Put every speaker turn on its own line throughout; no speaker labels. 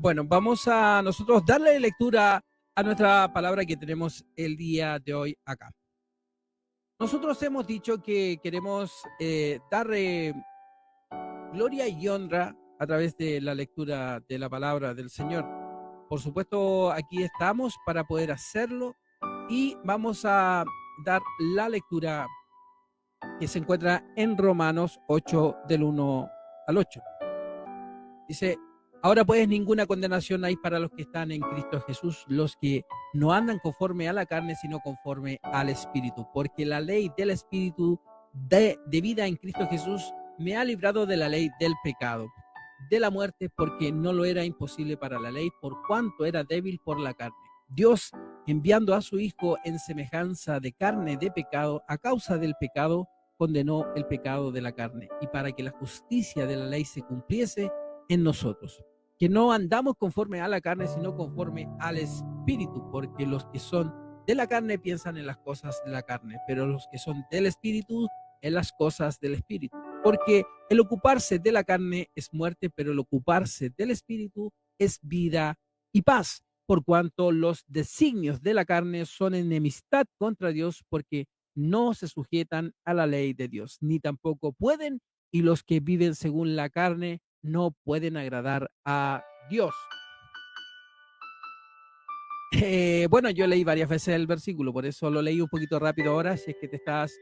Bueno, vamos a nosotros darle lectura a nuestra palabra que tenemos el día de hoy acá. Nosotros hemos dicho que queremos dar gloria y honra a través de la lectura de la palabra del Señor. Por supuesto, aquí estamos para poder hacerlo y vamos a dar la lectura que se encuentra en Romanos 8 del 1 al 8. Dice: ahora pues ninguna condenación hay para los que están en Cristo Jesús, los que no andan conforme a la carne, sino conforme al Espíritu. Porque la ley del Espíritu de vida en Cristo Jesús me ha librado de la ley del pecado, de la muerte, porque no lo era imposible para la ley, por cuanto era débil por la carne. Dios, enviando a su Hijo en semejanza de carne de pecado, a causa del pecado, condenó el pecado de la carne, y para que la justicia de la ley se cumpliese en nosotros, que no andamos conforme a la carne, sino conforme al Espíritu, porque los que son de la carne piensan en las cosas de la carne, pero los que son del Espíritu en las cosas del Espíritu. Porque el ocuparse de la carne es muerte, pero el ocuparse del Espíritu es vida y paz, por cuanto los designios de la carne son enemistad contra Dios, porque no se sujetan a la ley de Dios, ni tampoco pueden, y los que viven según la carne no pueden agradar a Dios. Bueno, yo leí varias veces el versículo, por eso lo leí un poquito rápido ahora. Si es que te estás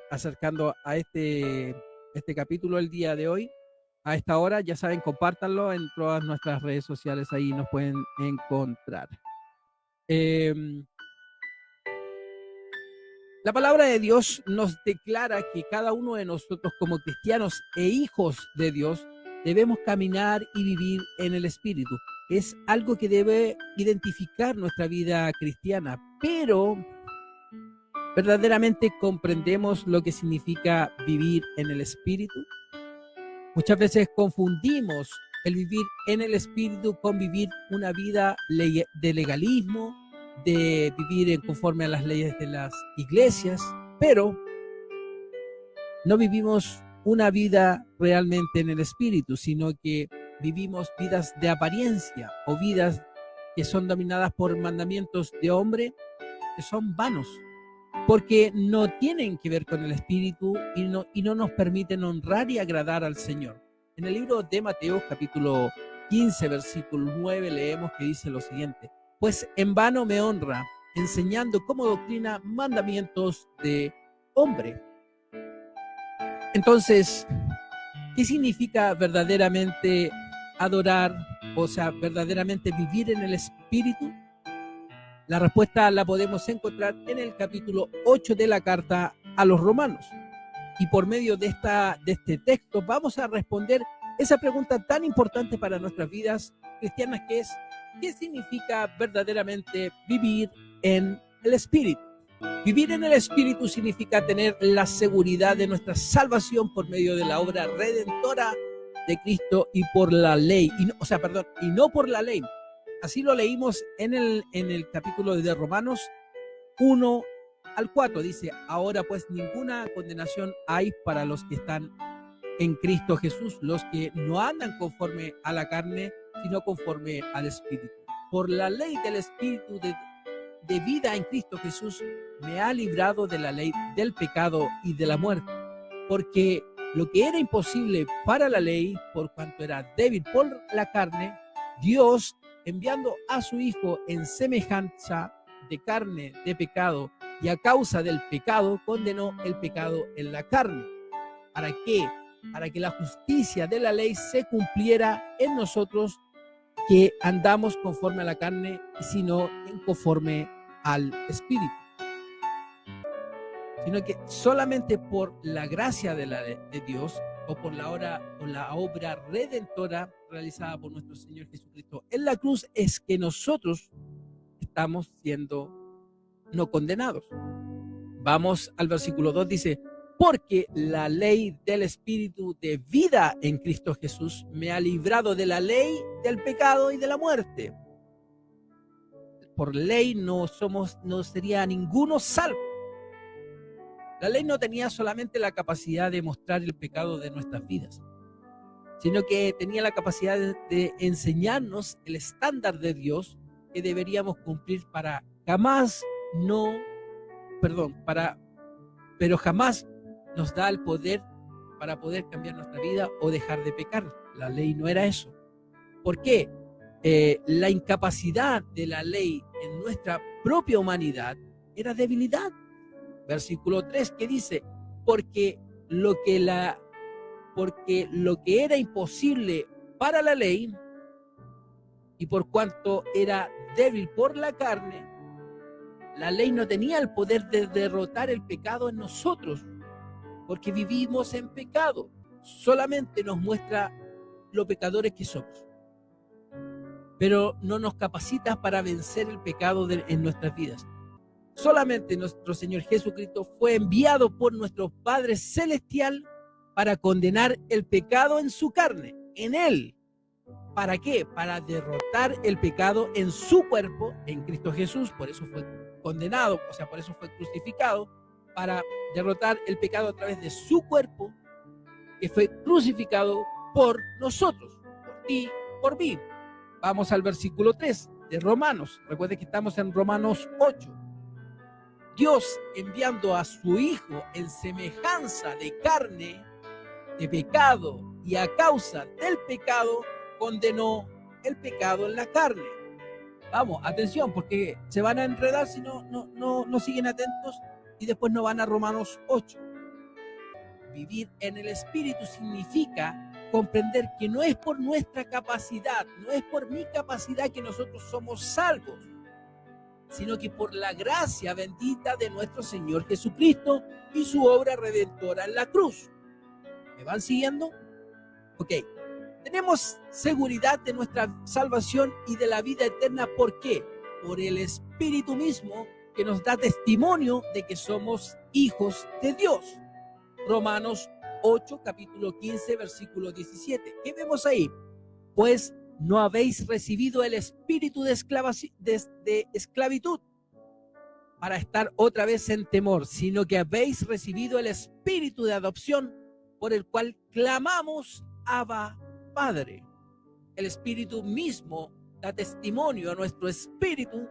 acercando a este capítulo el día de hoy, a esta hora, ya saben, compártanlo en todas nuestras redes sociales, ahí nos pueden encontrar. La palabra de Dios nos declara que cada uno de nosotros como cristianos e hijos de Dios debemos caminar y vivir en el Espíritu. Es algo que debe identificar nuestra vida cristiana, pero ¿verdaderamente comprendemos lo que significa vivir en el Espíritu? Muchas veces confundimos el vivir en el Espíritu con vivir una vida de legalismo, de vivir conforme a las leyes de las iglesias, pero no vivimos una vida realmente en el Espíritu, sino que vivimos vidas de apariencia o vidas que son dominadas por mandamientos de hombre que son vanos, porque no tienen que ver con el Espíritu y no nos permiten honrar y agradar al Señor. En el libro de Mateo, capítulo 15, versículo 9, leemos que dice lo siguiente: pues en vano me honra, enseñando como doctrina mandamientos de hombre. Entonces, ¿qué significa verdaderamente adorar, o sea, verdaderamente vivir en el Espíritu? La respuesta la podemos encontrar en el capítulo 8 de la carta a los Romanos. Y por medio de este texto vamos a responder esa pregunta tan importante para nuestras vidas cristianas, que es: ¿qué significa verdaderamente vivir en el Espíritu? Vivir en el Espíritu significa tener la seguridad de nuestra salvación por medio de la obra redentora de Cristo y por la ley, y no por la ley. Así lo leímos en el capítulo de Romanos 1 al 4. Dice: ahora pues ninguna condenación hay para los que están en Cristo Jesús, los que no andan conforme a la carne, sino conforme al Espíritu. Por la ley del Espíritu de vida en Cristo Jesús me ha librado de la ley del pecado y de la muerte, porque lo que era imposible para la ley, por cuanto era débil por la carne, Dios, enviando a su Hijo en semejanza de carne de pecado, y a causa del pecado condenó el pecado en la carne. ¿Para qué? Para que la justicia de la ley se cumpliera en nosotros, que andamos conforme a la carne, y sino en conforme al Espíritu. Sino que solamente por la gracia de Dios, o por la obra redentora realizada por nuestro Señor Jesucristo en la cruz, es que nosotros estamos siendo no condenados. Vamos al versículo 2, dice: porque la ley del Espíritu de vida en Cristo Jesús me ha librado de la ley del pecado y de la muerte. Por ley no sería ninguno salvo. La ley no tenía solamente la capacidad de mostrar el pecado de nuestras vidas, sino que tenía la capacidad de enseñarnos el estándar de Dios que deberíamos cumplir para jamás no, perdón, pero jamás nos da el poder para poder cambiar nuestra vida o dejar de pecar. La ley no era eso. ¿Por qué? La incapacidad de la ley en nuestra propia humanidad era debilidad. Versículo 3 que dice, porque lo que era imposible para la ley, y por cuanto era débil por la carne, la ley no tenía el poder de derrotar el pecado en nosotros, porque vivimos en pecado. Solamente nos muestra lo pecadores que somos, pero no nos capacita para vencer el pecado en nuestras vidas. Solamente nuestro Señor Jesucristo fue enviado por nuestro Padre Celestial para condenar el pecado en su carne, en Él. ¿Para qué? Para derrotar el pecado en su cuerpo, en Cristo Jesús. Por eso fue condenado, o sea, por eso fue crucificado, para derrotar el pecado a través de su cuerpo, que fue crucificado por nosotros, por ti, por mí. Vamos al versículo 3 de Romanos. Recuerden que estamos en Romanos 8. Dios, enviando a su Hijo en semejanza de carne, de pecado, y a causa del pecado, condenó el pecado en la carne. Vamos, atención, porque se van a enredar si no siguen atentos y después no van a Romanos 8. Vivir en el Espíritu significa comprender que no es por nuestra capacidad, no es por mi capacidad que nosotros somos salvos, sino que por la gracia bendita de nuestro Señor Jesucristo y su obra redentora en la cruz. ¿Me van siguiendo? Ok. Tenemos seguridad de nuestra salvación y de la vida eterna. ¿Por qué? Por el Espíritu mismo que nos da testimonio de que somos hijos de Dios. Romanos 8, capítulo 15, versículo 17. ¿Qué vemos ahí? Pues no habéis recibido el espíritu de esclavitud para estar otra vez en temor, sino que habéis recibido el espíritu de adopción por el cual clamamos Abba, Padre. El Espíritu mismo da testimonio a nuestro espíritu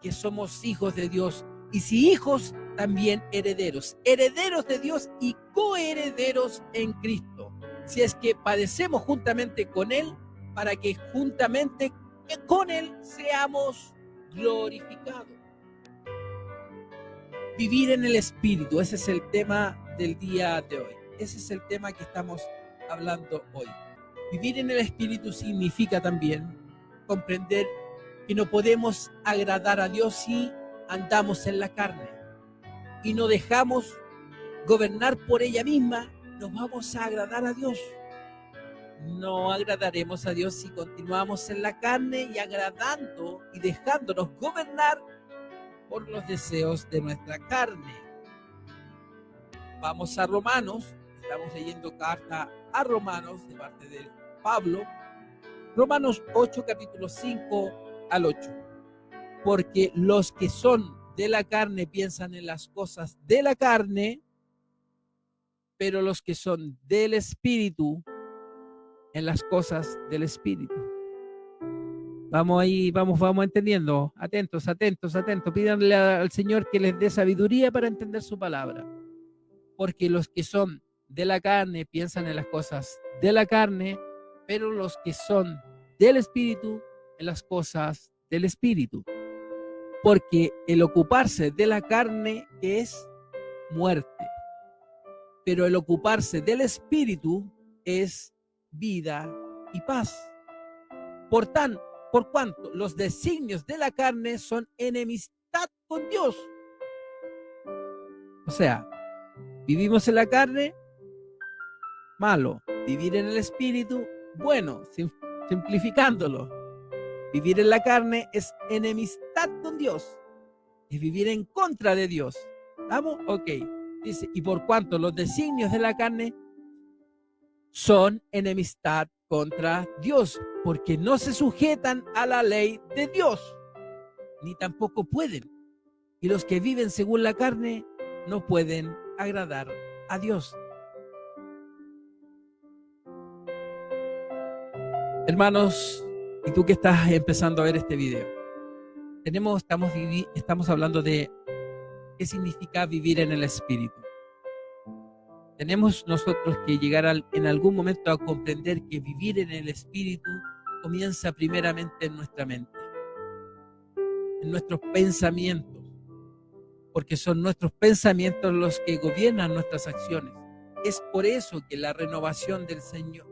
que somos hijos de Dios, y si hijos, también herederos, herederos de Dios y coherederos en Cristo, si es que padecemos juntamente con Él, para que juntamente con Él seamos glorificados. Vivir en el Espíritu, ese es el tema del día de hoy. Ese es el tema que estamos hablando hoy. Vivir en el Espíritu significa también comprender que no podemos agradar a Dios si andamos en la carne y no dejamos gobernar por ella misma. No vamos a agradar a Dios. No agradaremos a Dios si continuamos en la carne y agradando y dejándonos gobernar por los deseos de nuestra carne. Vamos a Romanos. Estamos leyendo carta a Romanos de parte de Pablo. Romanos 8, capítulo 5 al 8. Porque los que son de la carne piensan en las cosas de la carne, pero los que son del Espíritu, en las cosas del Espíritu. Vamos ahí, vamos entendiendo. Atentos. Pídanle al Señor que les dé sabiduría para entender su palabra. Porque los que son de la carne piensan en las cosas de la carne, pero los que son del Espíritu, en las cosas del Espíritu. Porque el ocuparse de la carne es muerte, pero el ocuparse del Espíritu es vida y paz. Por cuanto los designios de la carne son enemistad con Dios. O sea, vivimos en la carne, malo. Vivir en el Espíritu, bueno, simplificándolo. Vivir en la carne es enemistad con Dios. Es vivir en contra de Dios. ¿Vamos? Ok. Dice, y por cuanto los designios de la carne son enemistad contra Dios, porque no se sujetan a la ley de Dios, ni tampoco pueden. Y los que viven según la carne no pueden agradar a Dios. Hermanos, y tú que estás empezando a ver este video, estamos hablando de qué significa vivir en el Espíritu. Tenemos nosotros que llegar en algún momento a comprender que vivir en el Espíritu comienza primeramente en nuestra mente, en nuestros pensamientos, porque son nuestros pensamientos los que gobiernan nuestras acciones. Es por eso que la renovación del Señor,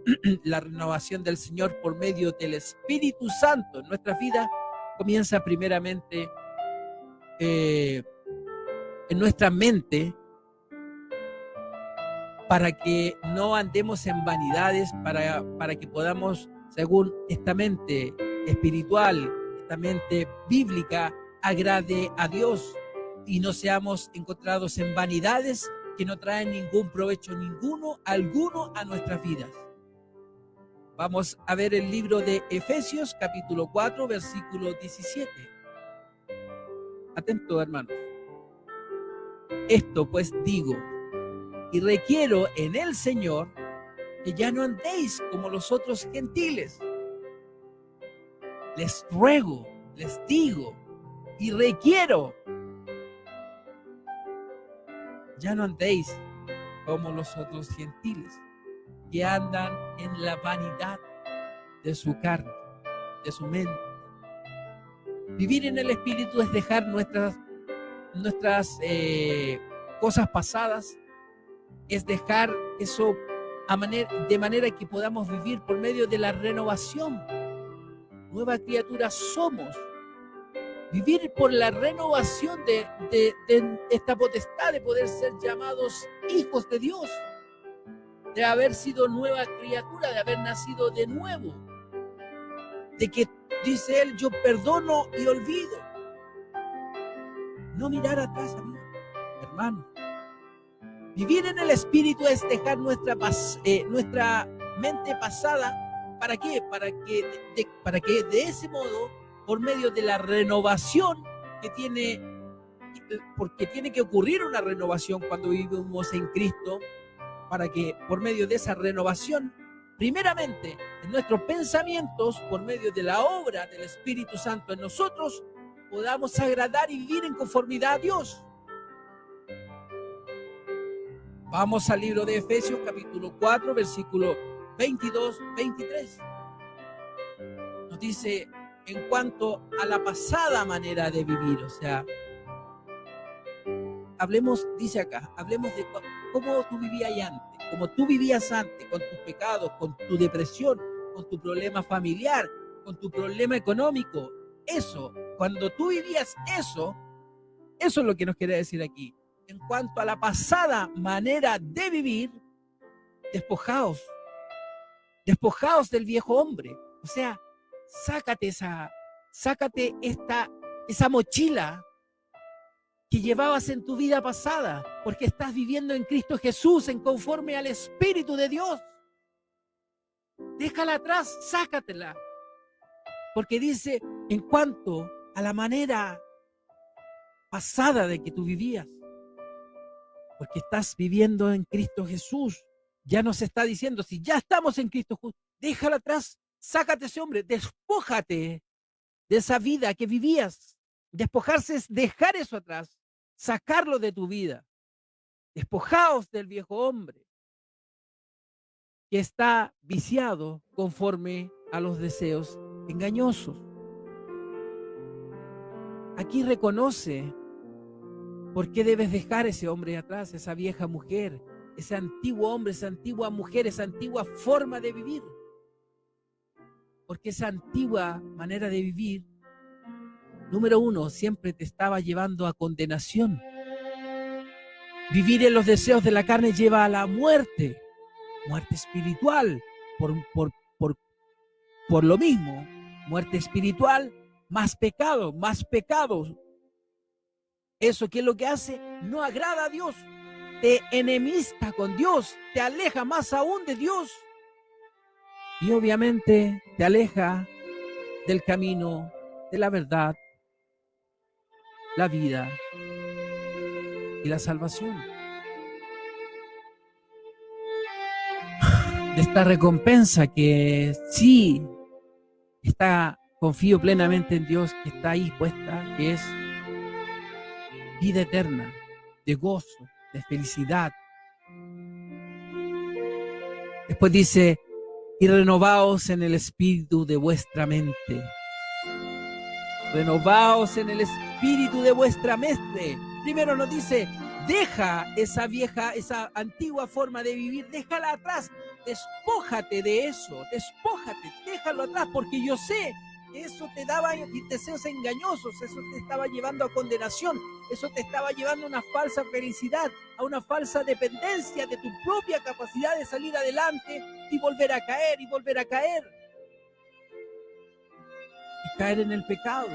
la renovación del Señor por medio del Espíritu Santo en nuestra vida comienza primeramente en nuestra mente, para que no andemos en vanidades, para que podamos, según esta mente espiritual, esta mente bíblica, agrade a Dios y no seamos encontrados en vanidades que no traen ningún provecho alguno a nuestras vidas. Vamos a ver el libro de Efesios, capítulo 4, versículo 17. Atento, hermanos. Esto pues digo, y requiero en el Señor que ya no andéis como los otros gentiles. Les ruego, les digo y requiero, ya no andéis como los otros gentiles, que andan en la vanidad de su carne, de su mente. Vivir en el Espíritu es dejar nuestras cosas pasadas, es dejar eso de manera que podamos vivir por medio de la renovación. Nueva criatura somos. Vivir por la renovación de esta potestad de poder ser llamados hijos de Dios, de haber sido nueva criatura, de haber nacido de nuevo, de que dice él, yo perdono y olvido. No mirar atrás, amigo, hermano. Vivir en el Espíritu es dejar nuestra mente pasada. ¿Para qué? Para que de ese modo, por medio de la renovación porque tiene que ocurrir una renovación cuando vivimos en Cristo, para que por medio de esa renovación, primeramente en nuestros pensamientos, por medio de la obra del Espíritu Santo en nosotros, podamos agradar y vivir en conformidad a Dios. Vamos al libro de Efesios, capítulo 4, versículo 22-23. Nos dice, en cuanto a la pasada manera de vivir, o sea, dice acá, hablemos de cómo tú vivías antes, cómo tú vivías antes, con tus pecados, con tu depresión, con tu problema familiar, con tu problema económico. Eso, cuando tú vivías eso es lo que nos quiere decir aquí. En cuanto a la pasada manera de vivir, despojaos del viejo hombre. O sea, sácate esa mochila que llevabas en tu vida pasada, porque estás viviendo en Cristo Jesús, en conforme al Espíritu de Dios. Déjala atrás, sácatela. Porque dice, en cuanto a la manera pasada de que tú vivías, porque estás viviendo en Cristo Jesús. Ya nos está diciendo, si ya estamos en Cristo Jesús, déjala atrás, sácate ese hombre, despójate de esa vida que vivías. Despojarse es dejar eso atrás, sacarlo de tu vida. Despojaos del viejo hombre que está viciado conforme a los deseos engañosos. Aquí reconoce por qué debes dejar ese hombre atrás, esa vieja mujer, ese antiguo hombre, esa antigua mujer, esa antigua forma de vivir. Porque esa antigua manera de vivir, número uno, siempre te estaba llevando a condenación. Vivir en los deseos de la carne lleva a la muerte espiritual, por lo mismo, muerte espiritual, más pecados. Eso, ¿qué es lo que hace? No agrada a Dios, te enemista con Dios, te aleja más aún de Dios y obviamente te aleja del camino, de la verdad, la vida y la salvación. De esta recompensa que sí confío plenamente en Dios, que está ahí puesta, que es vida eterna, de gozo, de felicidad. Después dice, y renovaos en el espíritu de vuestra mente. Renovaos en el espíritu de vuestra mente. Primero nos dice, deja esa antigua forma de vivir, déjala atrás, despójate de eso, despójate, déjalo atrás, porque yo sé que eso te daba deseos engañosos, eso te estaba llevando a condenación, eso te estaba llevando a una falsa felicidad, a una falsa dependencia de tu propia capacidad de salir adelante y volver a caer y volver a caer. Y caer en el pecado,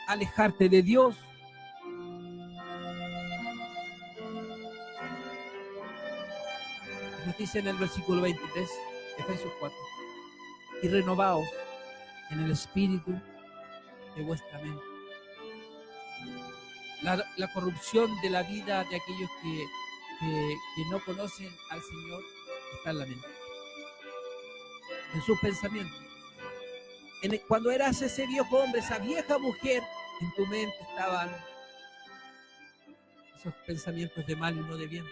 alejarte de Dios. Nos dice en el versículo 23, Efesios 4, y renovaos en el espíritu de vuestra mente. La corrupción de la vida de aquellos que no conocen al Señor está en la mente, en sus pensamientos. Cuando eras ese viejo hombre, esa vieja mujer, en tu mente estaban esos pensamientos de mal y no de bien.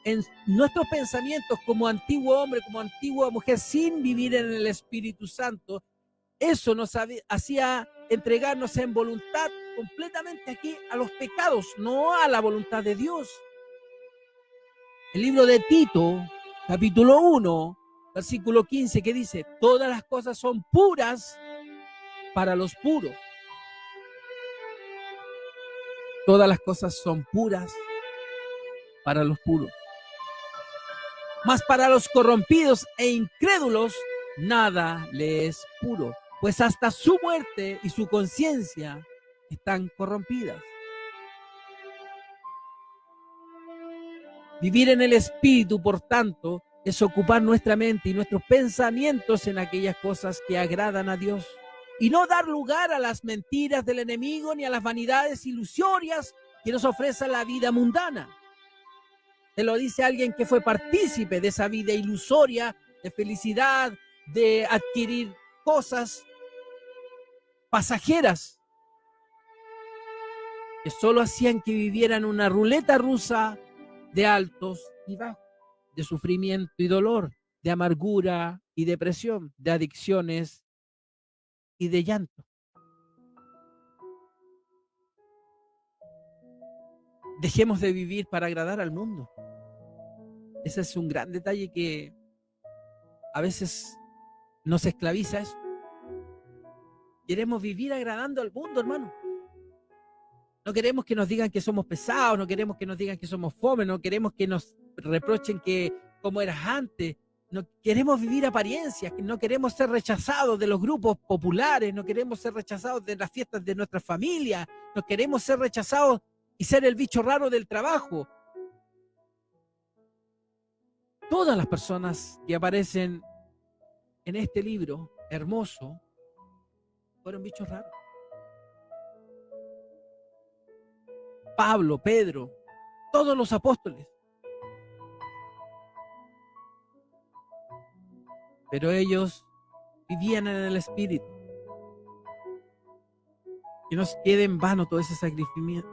En nuestros pensamientos como antiguo hombre, como antigua mujer, sin vivir en el Espíritu Santo, eso nos hacía entregarnos en voluntad completamente aquí a los pecados, no a la voluntad de Dios. El libro de Tito, capítulo 1, versículo 15, que dice, todas las cosas son puras para los puros. Todas las cosas son puras para los puros. Mas para los corrompidos e incrédulos, nada le es puro, pues hasta su muerte y su conciencia están corrompidas. Vivir en el Espíritu, por tanto, es ocupar nuestra mente y nuestros pensamientos en aquellas cosas que agradan a Dios y no dar lugar a las mentiras del enemigo ni a las vanidades ilusorias que nos ofrece la vida mundana. Te lo dice alguien que fue partícipe de esa vida ilusoria, de felicidad, de adquirir cosas pasajeras que solo hacían que vivieran una ruleta rusa de altos y bajos, de sufrimiento y dolor, de amargura y depresión, de adicciones y de llanto. Dejemos de vivir para agradar al mundo. Ese es un gran detalle que a veces nos esclaviza eso. Queremos vivir agradando al mundo, hermano. No queremos que nos digan que somos pesados, no queremos que nos digan que somos fome, no queremos que nos reprochen que como eras antes. No queremos vivir apariencias, no queremos ser rechazados de los grupos populares, no queremos ser rechazados de las fiestas de nuestra familia, no queremos ser rechazados y ser el bicho raro del trabajo. Todas las personas que aparecen en este libro hermoso fueron bichos raros. Pablo, Pedro, todos los apóstoles. Pero ellos vivían en el Espíritu. Que no quede en vano todo ese sacrificio.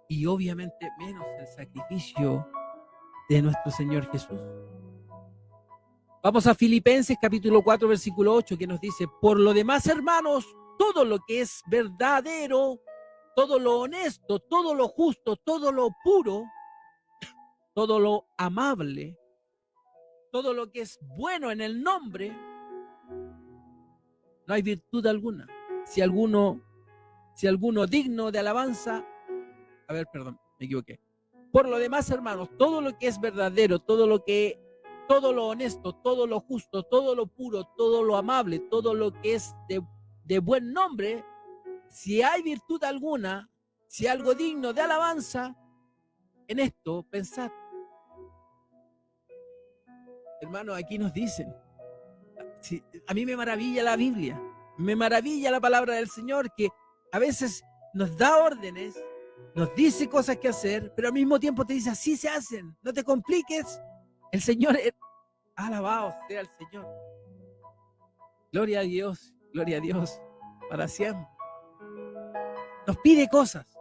Y obviamente menos el sacrificio de nuestro Señor Jesús. Vamos a Filipenses capítulo 4, versículo 8, que nos dice, por lo demás, hermanos, todo lo que es verdadero, todo lo honesto, todo lo justo, todo lo puro, todo lo amable, todo lo que es bueno en el nombre, no hay virtud alguna. Si alguno digno de alabanza, me equivoqué. Por lo demás, hermanos, todo lo que es verdadero, todo lo honesto, todo lo justo, todo lo puro, todo lo amable, todo lo que es de buen nombre, si hay virtud alguna, si algo digno de alabanza, en esto pensad. Hermano, aquí nos dicen, a mí me maravilla la Biblia, me maravilla la palabra del Señor, que a veces nos da órdenes nos dice cosas que hacer, pero al mismo tiempo te dice, así se hacen, no te compliques. El Señor es alabado sea el Señor. Gloria a Dios, para siempre. Nos pide cosas,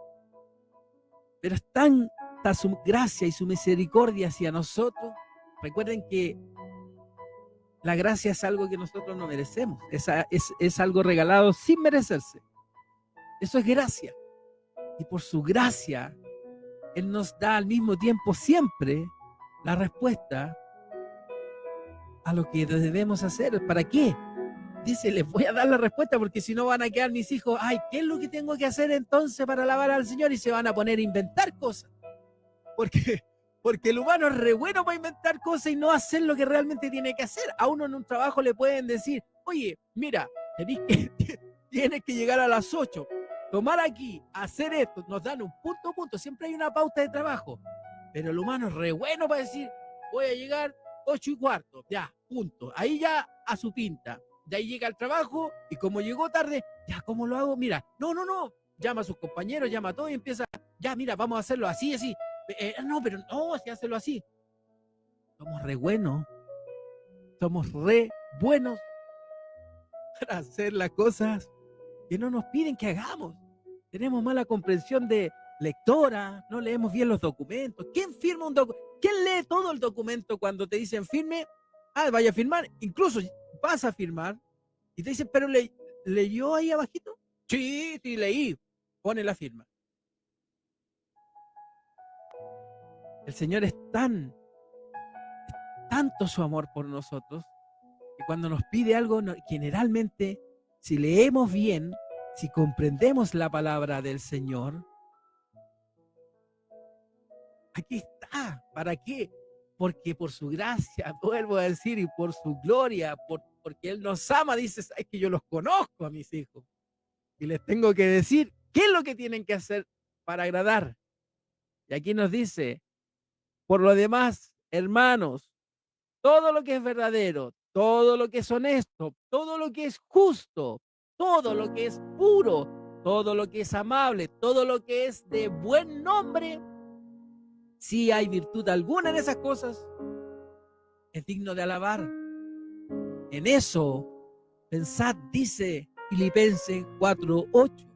pero es tanta su gracia y su misericordia hacia nosotros. Recuerden que la gracia es algo que nosotros no merecemos, es algo regalado sin merecerse. Eso es gracia. Y por su gracia, Él nos da al mismo tiempo siempre la respuesta a lo que debemos hacer. ¿Para qué? Dice, les voy a dar la respuesta porque si no van a quedar mis hijos, ay, ¿qué es lo que tengo que hacer entonces para alabar al Señor? Y se van a poner a inventar cosas. Porque, porque el humano es re bueno para inventar cosas y no hacer lo que realmente tiene que hacer. A uno en un trabajo le pueden decir, oye, mira, tienes que llegar a las 8, tomar aquí, hacer esto, nos dan un punto a punto, siempre hay una pauta de trabajo. Pero el humano es re bueno para decir, voy a llegar 8:15, ya, punto. Ahí ya a su pinta. De ahí llega al trabajo y como llegó tarde, ya, ¿cómo lo hago? Mira, no, llama a sus compañeros, llama a todos y empieza, ya, mira, vamos a hacerlo así, así. No, pero no, si hacerlo así. Somos re buenos para hacer las cosas que no nos piden que hagamos. Tenemos mala comprensión de lectora, no leemos bien los documentos. ¿Quién firma un documento? ¿Quién lee todo el documento cuando te dicen firme? Ah, vaya a firmar. Incluso vas a firmar y te dicen, pero ¿leyó ahí abajito? Sí, leí. Pone la firma. El Señor es tanto su amor por nosotros, que cuando nos pide algo, generalmente, si leemos bien, si comprendemos la palabra del Señor, aquí está. ¿Para qué? Porque por su gracia, vuelvo a decir, y por su gloria, porque Él nos ama, dice, es que yo los conozco a mis hijos y les tengo que decir qué es lo que tienen que hacer para agradar. Y aquí nos dice, por lo demás, hermanos, todo lo que es verdadero, todo lo que es honesto, todo lo que es justo, todo lo que es puro, todo lo que es amable, todo lo que es de buen nombre, si hay virtud alguna en esas cosas, es digno de alabar. En eso, pensad, dice Filipenses 4:8.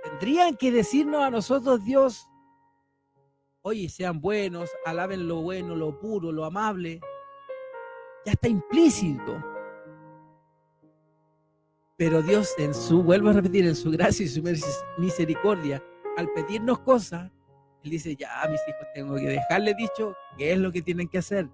Tendrían que decirnos a nosotros, Dios, oye, sean buenos, alaben lo bueno, lo puro, lo amable. Ya está implícito. Pero Dios vuelvo a repetir, en su gracia y su misericordia, al pedirnos cosas, Él dice, ya, mis hijos, tengo que dejarles dicho qué es lo que tienen que hacer,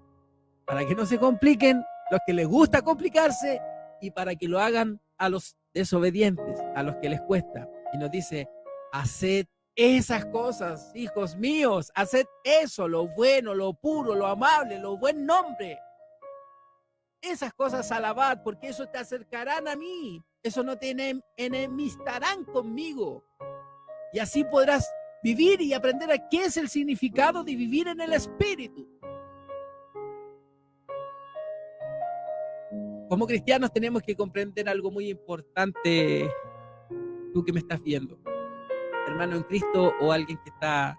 para que no se compliquen los que les gusta complicarse y para que lo hagan a los desobedientes, a los que les cuesta. Y nos dice, haced esas cosas, hijos míos, haced eso, lo bueno, lo puro, lo amable, lo buen nombre. Esas cosas alabad, porque eso te acercarán a mí. Eso no te enemistarán conmigo. Y así podrás vivir y aprender a qué es el significado de vivir en el Espíritu. Como cristianos tenemos que comprender algo muy importante, tú que me estás viendo, hermano en Cristo o alguien que está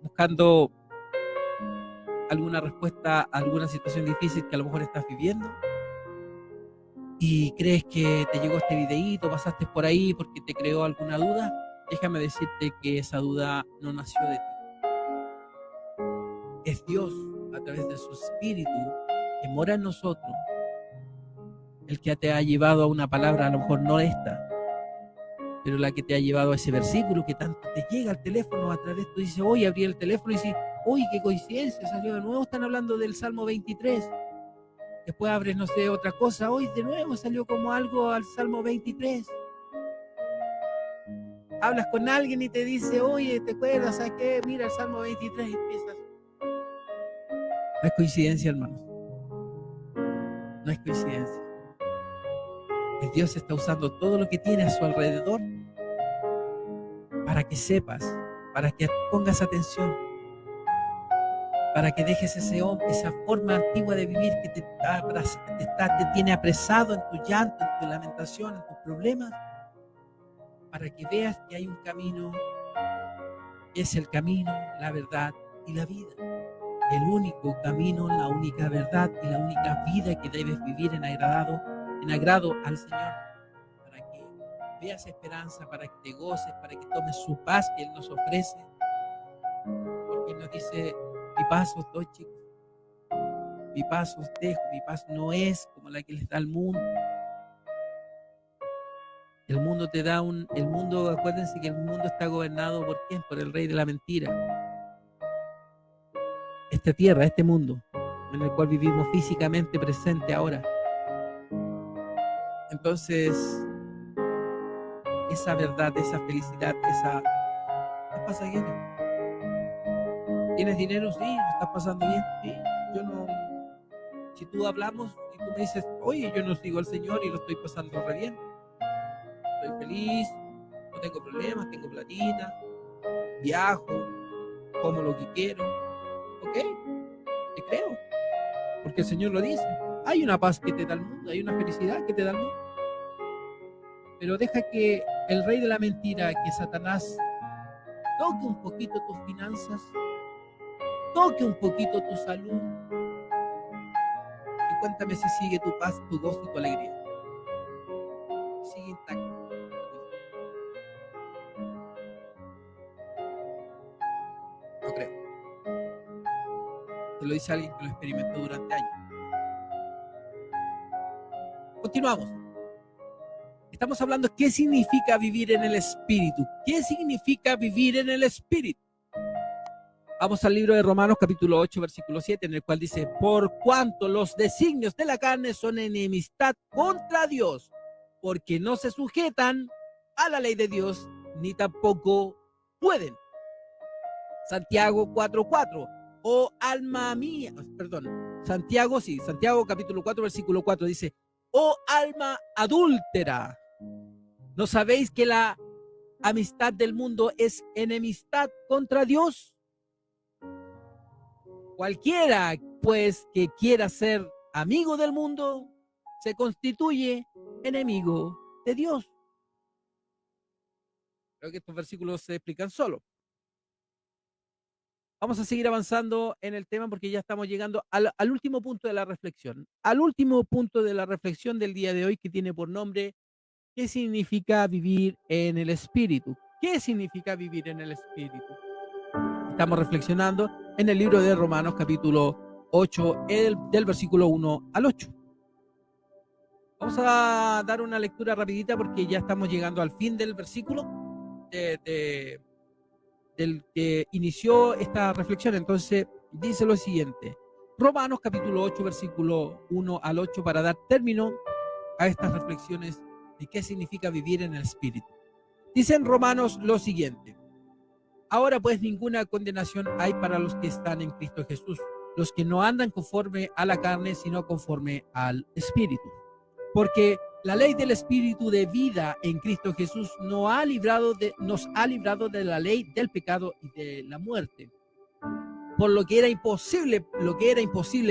buscando alguna respuesta a alguna situación difícil que a lo mejor estás viviendo y crees que te llegó este videíto, pasaste por ahí porque te creó alguna duda. Déjame decirte que esa duda no nació de ti. Es Dios, a través de su Espíritu que mora en nosotros, el que te ha llevado a una palabra, a lo mejor no esta, pero la que te ha llevado a ese versículo que tanto te llega al teléfono. A través, tú dices, hoy abrí el teléfono y dices, uy, qué coincidencia, salió de nuevo, están hablando del Salmo 23. Después abres, no sé, otra cosa, hoy de nuevo salió como algo al Salmo 23. Hablas con alguien y te dice, oye, ¿te acuerdas a qué? Mira el Salmo 23 y empiezas. No es coincidencia, hermanos. No es coincidencia. Dios está usando todo lo que tiene a su alrededor para que sepas, para que pongas atención, para que dejes esa forma antigua de vivir que te tiene apresado en tu llanto, en tu lamentación, en tus problemas, para que veas que hay un camino, es el camino, la verdad y la vida. El único camino, la única verdad y la única vida que debes vivir en agrado al Señor, para que veas esperanza, para que te goces, para que tomes su paz que Él nos ofrece, porque Él nos dice: mi paz os doy, chicos, mi paz os dejo, mi paz no es como la que les da el mundo. El mundo acuérdense que el mundo está gobernado ¿por quién? Por el rey de la mentira. Esta tierra, este mundo en el cual vivimos físicamente presente ahora. Entonces, esa verdad, esa felicidad, es pasajera. ¿Tienes dinero? Sí. ¿Lo estás pasando bien? Sí. Yo no. Si tú hablamos y tú me dices: oye, yo no sigo al Señor y lo estoy pasando re bien, estoy feliz, no tengo problemas, tengo platita, viajo, como lo que quiero, ok, te creo, porque el Señor lo dice. Hay una paz que te da el mundo, hay una felicidad que te da el mundo, pero deja que el rey de la mentira, que Satanás, toque un poquito tus finanzas, toque un poquito tu salud, y cuéntame si sigue tu paz, tu gozo y tu alegría. Sigue intacto. No creo. Te lo dice alguien que lo experimentó durante años. Continuamos. Estamos hablando qué significa vivir en el Espíritu. ¿Qué significa vivir en el Espíritu? Vamos al libro de Romanos capítulo 8, versículo 7, en el cual dice: por cuanto los designios de la carne son enemistad contra Dios, porque no se sujetan a la ley de Dios, ni tampoco pueden. Santiago 4:4, oh alma mía, perdón, Santiago capítulo 4, versículo 4 dice: oh alma adúltera, ¿no sabéis que la amistad del mundo es enemistad contra Dios? Cualquiera, pues, que quiera ser amigo del mundo, se constituye enemigo de Dios. Creo que estos versículos se explican solo. Vamos a seguir avanzando en el tema porque ya estamos llegando al último punto de la reflexión. Al último punto de la reflexión del día de hoy, que tiene por nombre: ¿qué significa vivir en el Espíritu? ¿Qué significa vivir en el Espíritu? Estamos reflexionando en el libro de Romanos capítulo 8, del versículo 1 al 8. Vamos a dar una lectura rapidita porque ya estamos llegando al fin del versículo del que inició esta reflexión. Entonces dice lo siguiente: Romanos capítulo 8, versículo 1 al 8, para dar término a estas reflexiones de qué significa vivir en el Espíritu. Dice en Romanos lo siguiente: ahora pues ninguna condenación hay para los que están en Cristo Jesús, los que no andan conforme a la carne, sino conforme al Espíritu. Porque la ley del Espíritu de vida en Cristo Jesús nos ha librado de la ley del pecado y de la muerte. Por lo que era imposible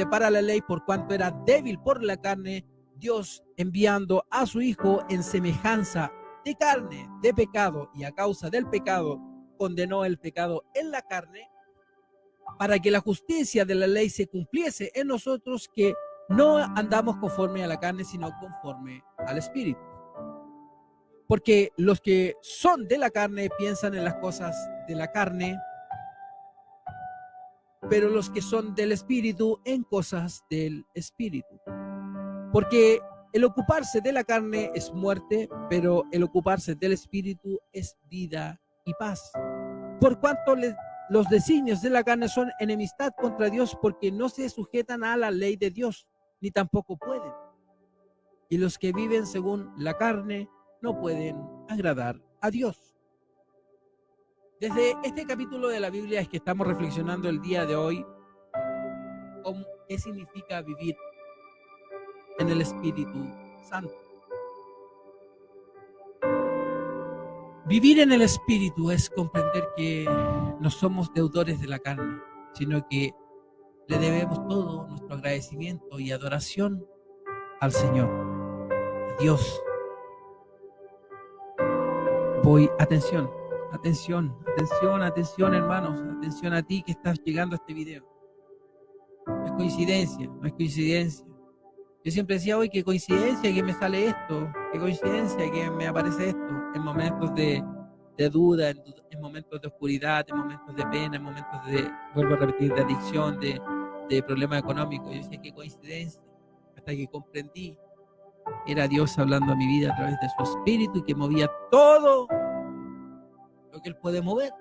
para la ley, por cuanto era débil por la carne, Dios, enviando a su Hijo en semejanza de carne, de pecado, y a causa del pecado, condenó el pecado en la carne, para que la justicia de la ley se cumpliese en nosotros, que no andamos conforme a la carne, sino conforme al Espíritu. Porque los que son de la carne piensan en las cosas de la carne, pero los que son del Espíritu en cosas del Espíritu. Porque el ocuparse de la carne es muerte, pero el ocuparse del Espíritu es vida y paz. Por cuanto los designios de la carne son enemistad contra Dios, porque no se sujetan a la ley de Dios, ni tampoco pueden. Y los que viven según la carne no pueden agradar a Dios. Desde este capítulo de la Biblia es que estamos reflexionando el día de hoy con qué significa vivir en el Espíritu Santo. Vivir en el Espíritu es comprender que no somos deudores de la carne, sino que le debemos todo nuestro agradecimiento y adoración al Señor, a Dios. Atención, hermanos, atención a ti que estás llegando a este video. No es coincidencia, no es coincidencia. Yo siempre decía, hoy qué coincidencia que me sale esto, qué coincidencia que me aparece esto, en momentos de duda, en momentos de oscuridad, en momentos de pena, en momentos de, vuelvo a repetir, de adicción, de problemas económicos. Yo decía, qué coincidencia, hasta que comprendí que era Dios hablando a mi vida a través de su espíritu y que movía todo lo que Él puede mover,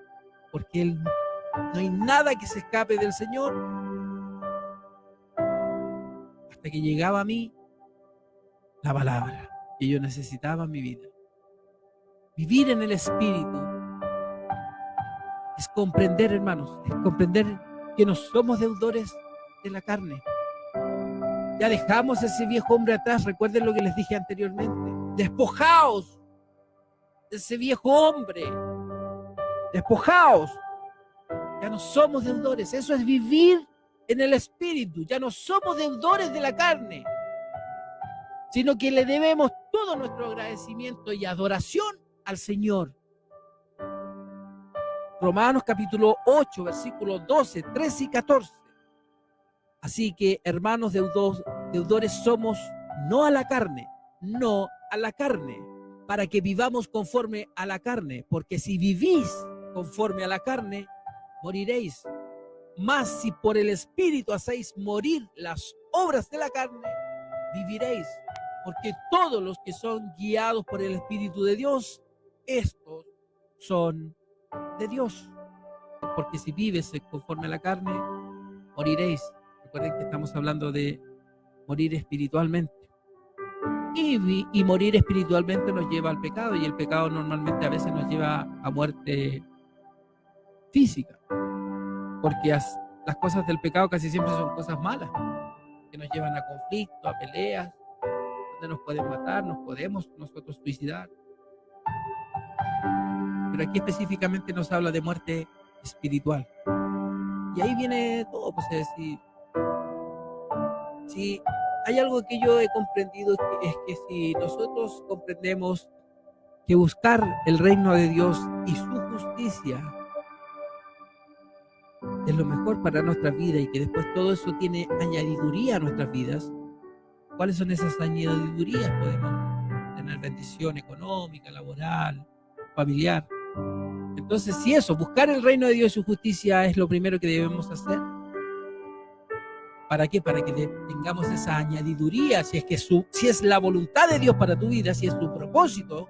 porque no hay nada que se escape del Señor. Hasta que llegaba a mí la palabra que yo necesitaba en mi vida. Vivir en el Espíritu es comprender, hermanos, es comprender que no somos deudores de la carne. Ya dejamos ese viejo hombre atrás. Recuerden lo que les dije anteriormente. Despojaos de ese viejo hombre. Despojaos. Ya no somos deudores. Eso es vivir en el Espíritu. Ya no somos deudores de la carne, sino que le debemos todo nuestro agradecimiento y adoración al Señor. Romanos capítulo 8, versículos 12, 13 y 14. Así que, hermanos deudores somos, no a la carne, para que vivamos conforme a la carne, porque si vivís conforme a la carne, moriréis. Mas si por el Espíritu hacéis morir las obras de la carne, viviréis. Porque todos los que son guiados por el Espíritu de Dios, estos son de Dios. Porque si vives conforme a la carne, moriréis. Recuerden que estamos hablando de morir espiritualmente. Y morir espiritualmente nos lleva al pecado, y el pecado normalmente a veces nos lleva a muerte física. Porque las cosas del pecado casi siempre son cosas malas, que nos llevan a conflictos, a peleas, donde nos pueden matar, nos podemos nosotros suicidar. Pero aquí específicamente nos habla de muerte espiritual. Y ahí viene todo, pues es decir, si hay algo que yo he comprendido, es que si nosotros comprendemos que buscar el reino de Dios y su justicia es lo mejor para nuestra vida, y que después todo eso tiene añadiduría a nuestras vidas, ¿cuáles son esas añadidurías? Podemos tener bendición económica, laboral, familiar. Entonces, si eso, buscar el reino de Dios y su justicia es lo primero que debemos hacer, ¿para qué? Para que tengamos esa añadiduría, si es la voluntad de Dios para tu vida, si es su propósito,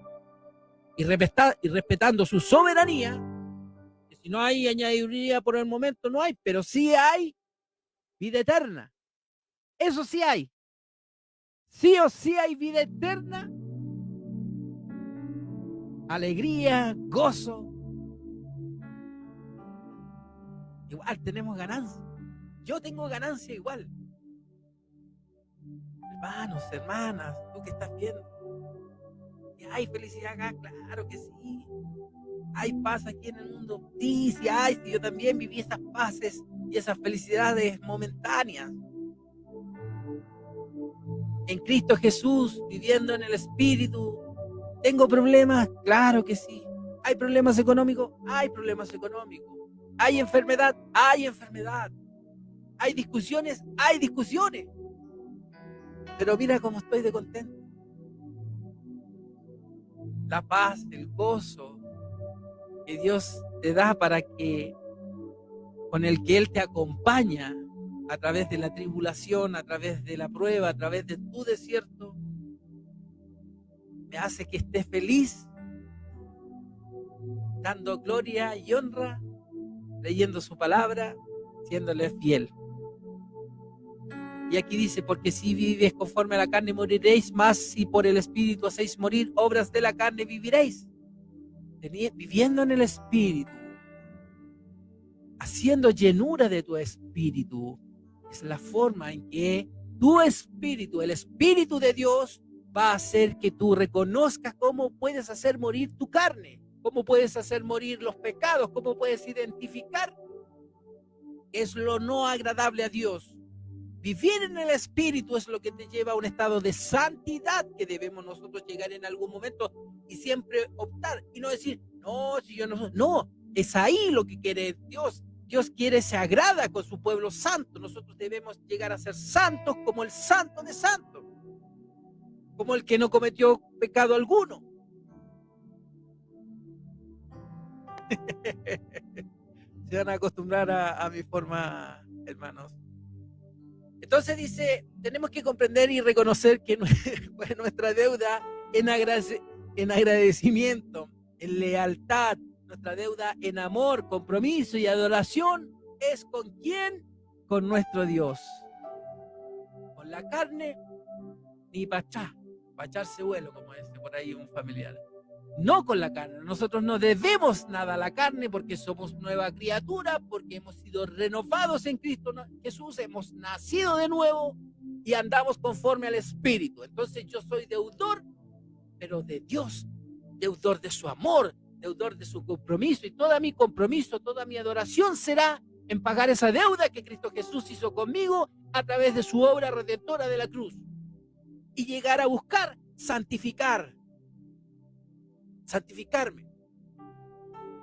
y respetando su soberanía. Que si no hay añadiduría por el momento, no hay, pero sí hay vida eterna. Eso sí hay. Sí o sí hay vida eterna, alegría, gozo. Igual tenemos ganancia. Yo tengo ganancia igual. Hermanos, hermanas, tú que estás viendo, ¿hay felicidad acá? Claro que sí. ¿Hay paz aquí en el mundo? Sí, sí hay. Sí, yo también viví esas paces y esas felicidades momentáneas. En Cristo Jesús, viviendo en el Espíritu. ¿Tengo problemas? Claro que sí. ¿Hay problemas económicos? Hay problemas económicos. ¿Hay enfermedad? Hay enfermedad. ¿Hay discusiones? Hay discusiones. Pero mira cómo estoy de contento. La paz, el gozo que Dios te da con el que Él te acompaña a través de la tribulación, a través de la prueba, a través de tu desierto, me hace que esté feliz, dando gloria y honra, leyendo su palabra, siéndole fiel. Y aquí dice, porque si vives conforme a la carne moriréis, mas si por el Espíritu hacéis morir obras de la carne viviréis. Viviendo en el Espíritu, haciendo llenura de tu Espíritu, es la forma en que tu Espíritu, el Espíritu de Dios, va a hacer que tú reconozcas cómo puedes hacer morir tu carne, cómo puedes hacer morir los pecados, cómo puedes identificar es lo no agradable a Dios. Vivir en el Espíritu es lo que te lleva a un estado de santidad que debemos nosotros llegar en algún momento. y siempre optar y no decir, no, si yo no soy. No, es ahí lo que quiere Dios. Dios quiere, se agrada con su pueblo santo. Nosotros debemos llegar a ser santos como el santo de santos, como el que no cometió pecado alguno. Se van a acostumbrar a mi forma, hermanos. Entonces dice, tenemos que comprender y reconocer que nuestra deuda en agradecimiento, en lealtad, nuestra deuda en amor, compromiso y adoración es ¿con quién? Con nuestro Dios. Con la carne, ni pachá, echarse vuelo, como dice por ahí un familiar. No con la carne. Nosotros no debemos nada a la carne porque somos nueva criatura, porque hemos sido renovados en Cristo Jesús, hemos nacido de nuevo y andamos conforme al Espíritu. Entonces yo soy deudor, pero de Dios, deudor de su amor, deudor de su compromiso, y todo mi compromiso, toda mi adoración será en pagar esa deuda que Cristo Jesús hizo conmigo a través de su obra redentora de la cruz, y llegar a buscar santificarme,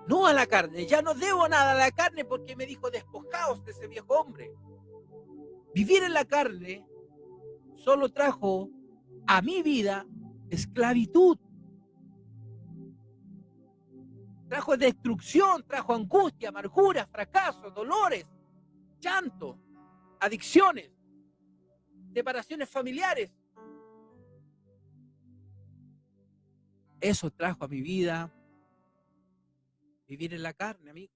no a la carne. Ya no debo nada a la carne porque me dijo, despojaos de ese viejo hombre. Vivir en la carne solo trajo a mi vida esclavitud, trajo destrucción, trajo angustia, amargura, fracaso, dolores, llanto, adicciones, separaciones familiares. Eso trajo a mi vida vivir en la carne, amigo.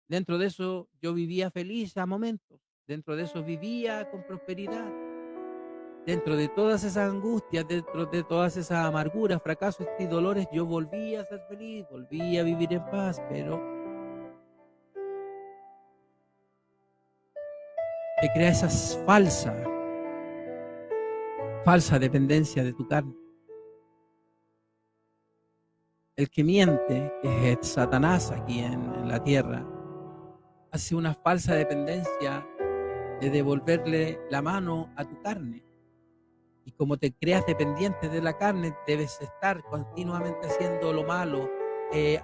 Dentro de eso yo vivía feliz a momentos, dentro de eso vivía con prosperidad, dentro de todas esas angustias, dentro de todas esas amarguras, fracasos y dolores, yo volvía a ser feliz, volvía a vivir en paz, pero te crea esa falsa dependencia de tu carne. El que miente, que es Satanás aquí en la tierra, hace una falsa dependencia de devolverle la mano a tu carne. Y como te creas dependiente de la carne, debes estar continuamente haciendo lo malo,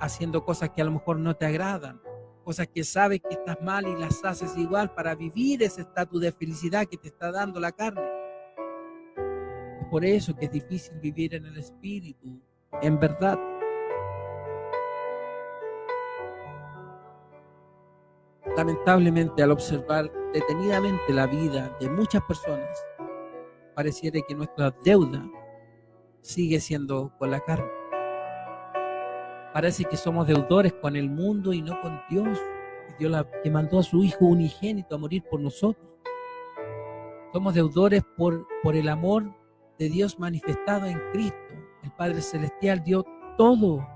haciendo cosas que a lo mejor no te agradan, cosas que sabes que estás mal y las haces igual para vivir ese estatus de felicidad que te está dando la carne. Es por eso que es difícil vivir en el espíritu, en verdad. Lamentablemente, al observar detenidamente la vida de muchas personas, pareciera que nuestra deuda sigue siendo con la carne. Parece que somos deudores con el mundo y no con Dios, que mandó a su Hijo unigénito a morir por nosotros. Somos deudores por el amor de Dios manifestado en Cristo. El Padre Celestial dio todo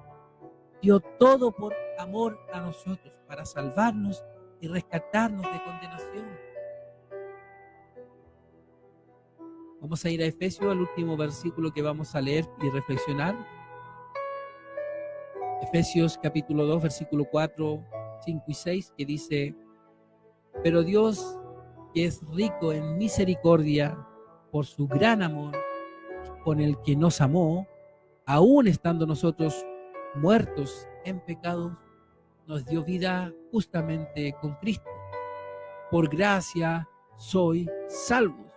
por amor a nosotros, para salvarnos y rescatarnos de condenación. Vamos a ir a Efesios, al último versículo que vamos a leer y reflexionar. Efesios capítulo 2, versículo 4, 5 y 6, que dice: pero Dios, que es rico en misericordia, por su gran amor con el que nos amó, aun estando nosotros muertos en pecados, nos dio vida justamente con Cristo. Por gracia sois salvos,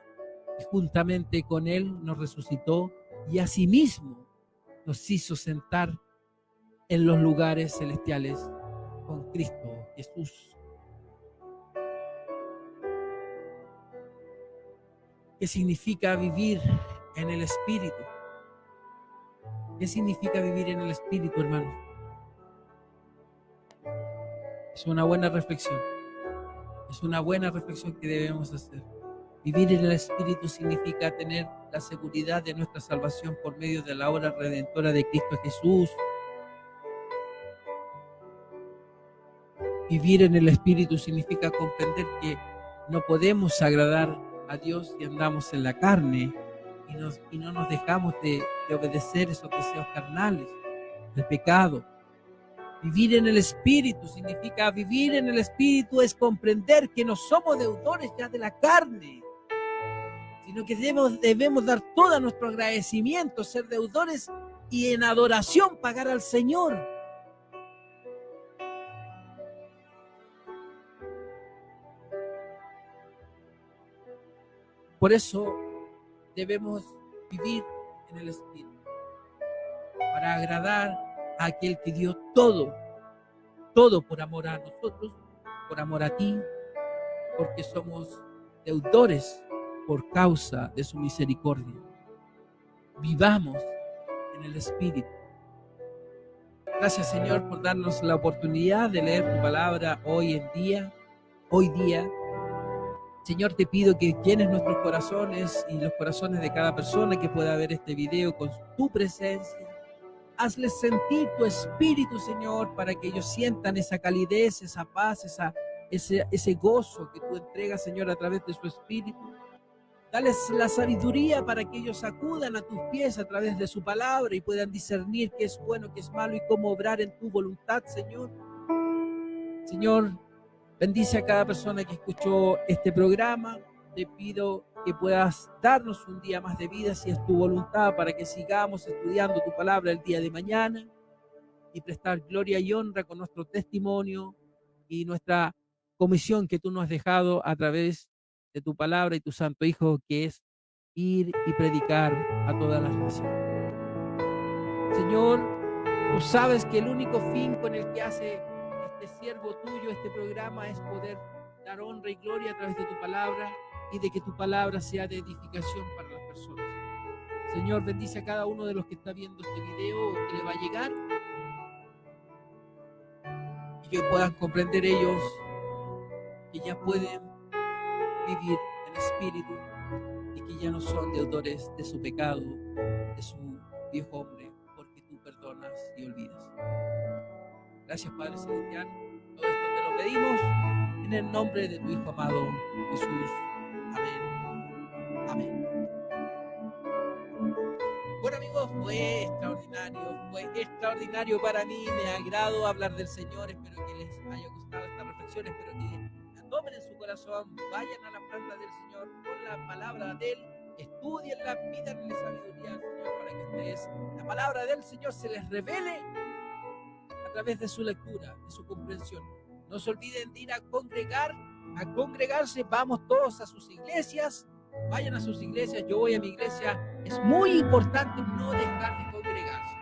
y juntamente con Él nos resucitó y asimismo nos hizo sentar en los lugares celestiales con Cristo Jesús. ¿Qué significa vivir en el Espíritu? ¿Qué significa vivir en el Espíritu, hermanos? Es una buena reflexión. Es una buena reflexión que debemos hacer. Vivir en el Espíritu significa tener la seguridad de nuestra salvación por medio de la obra redentora de Cristo Jesús. Vivir en el Espíritu significa comprender que no podemos agradar a Dios si andamos en la carne y no nos dejamos de obedecer esos deseos carnales, del pecado. Vivir en el Espíritu significa, vivir en el Espíritu es comprender que no somos deudores ya de la carne, sino que debemos dar todo nuestro agradecimiento, ser deudores y en adoración pagar al Señor. Por eso debemos vivir en el Espíritu, para agradar a aquel que dio todo por amor a nosotros, por amor a ti, porque somos deudores por causa de su misericordia. Vivamos en el Espíritu. Gracias, Señor, por darnos la oportunidad de leer tu palabra hoy día. Señor, te pido que llenes nuestros corazones y los corazones de cada persona que pueda ver este video con tu presencia. Hazles sentir tu espíritu, Señor, para que ellos sientan esa calidez, esa paz, ese gozo que tú entregas, Señor, a través de su espíritu. Dales la sabiduría para que ellos acudan a tus pies a través de su palabra y puedan discernir qué es bueno, qué es malo y cómo obrar en tu voluntad, Señor. Señor, bendice a cada persona que escuchó este programa. Te pido que puedas darnos un día más de vida, si es tu voluntad, para que sigamos estudiando tu palabra el día de mañana y prestar gloria y honra con nuestro testimonio y nuestra comisión que tú nos has dejado a través de tu palabra y tu santo Hijo, que es ir y predicar a todas las naciones. Señor, tú sabes que el único fin con el que hace este siervo tuyo este programa es poder dar honra y gloria a través de tu palabra y de que tu palabra sea de edificación para las personas. Señor, bendice a cada uno de los que está viendo este video o que le va a llegar, y que puedan comprender ellos que ya pueden vivir en espíritu y que ya no son deudores de su pecado, de su viejo hombre, porque tú perdonas y olvidas. Gracias, Padre Celestial. Todo esto te lo pedimos en el nombre de tu Hijo amado, Jesús. Amén. Amén. Bueno, amigos, fue extraordinario para mí. Me agrado hablar del Señor. Espero que les haya gustado esta reflexión. Espero que la tomen en su corazón. Vayan a la planta del Señor con la palabra de Él. Estudienla, pídanle sabiduría al Señor para que ustedes, la palabra del Señor se les revele a través de su lectura, de su comprensión. No se olviden de ir a congregarse. Vamos todos a sus iglesias. Vayan a sus iglesias, yo voy a mi iglesia. Es muy importante no dejar de congregarse.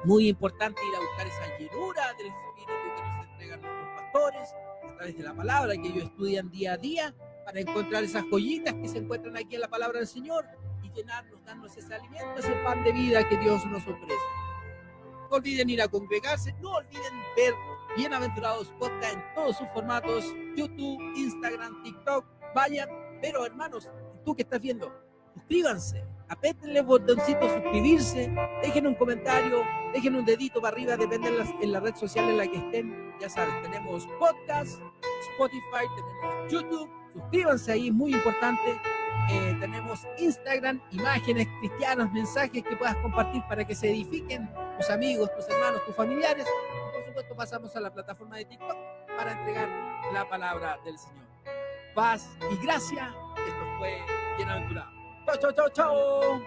Muy importante ir a buscar esa llenura del Espíritu que nos entregan nuestros pastores a través de la palabra que ellos estudian día a día, para encontrar esas joyitas que se encuentran aquí en la palabra del Señor y llenarnos, darnos ese alimento, ese pan de vida que Dios nos ofrece. No olviden ir a congregarse, no olviden ver Bienaventurados Podcast en todos sus formatos, YouTube, Instagram, TikTok. Vayan. Pero hermanos, tú que estás viendo, suscríbanse, apriétenle el botoncito suscribirse, dejen un comentario, dejen un dedito para arriba, depende en la red social en la que estén. Ya saben, tenemos podcast, Spotify, tenemos YouTube, suscríbanse ahí, muy importante. Tenemos Instagram, imágenes cristianas, mensajes que puedas compartir para que se edifiquen tus amigos, tus hermanos, tus familiares. Por supuesto, pasamos a la plataforma de TikTok para entregar la palabra del Señor. Paz y gracia. Esto fue Bienaventurado. Chao, chao, chao, chao.